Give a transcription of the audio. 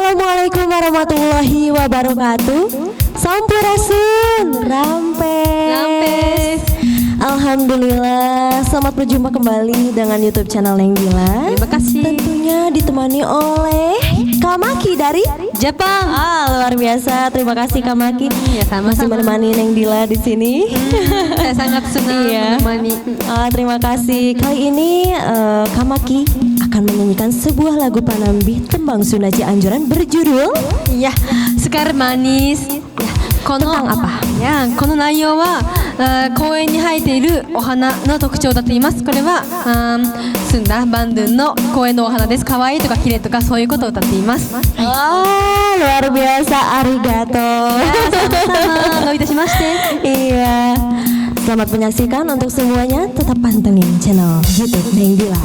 Assalamualaikum warahmatullahi wabarakatuh. Sampurasun, rampes. Alhamdulillah, selamat berjumpa kembali dengan YouTube channel Neng Dila. Terima kasih. Tentunya ditemani oleh Kak Maki dari Jepang. Luar biasa. Terima kasih Kak Maki. Ya, sama-sama. Masih menemani Neng Dila di sini. Saya sangat senang menemani. Terima kasih. Kali ini Kak Maki akan menyanyikan sebuah lagu Panambi Tembang Sunda Cianjuran berjudul Ya, Sekar Manis. Tentang apa? この内容は公園に生えているお花の特徴を歌っています。これは澄んだバンドゥンの公園のお花です。可愛いとか綺麗とかそういうことを歌っています。Luar biasa, arigato. Sama-sama, どういたしまして。 Iya. Selamat menyaksikan untuk semuanya. Tetap pantengin channel YouTube Neng Dila.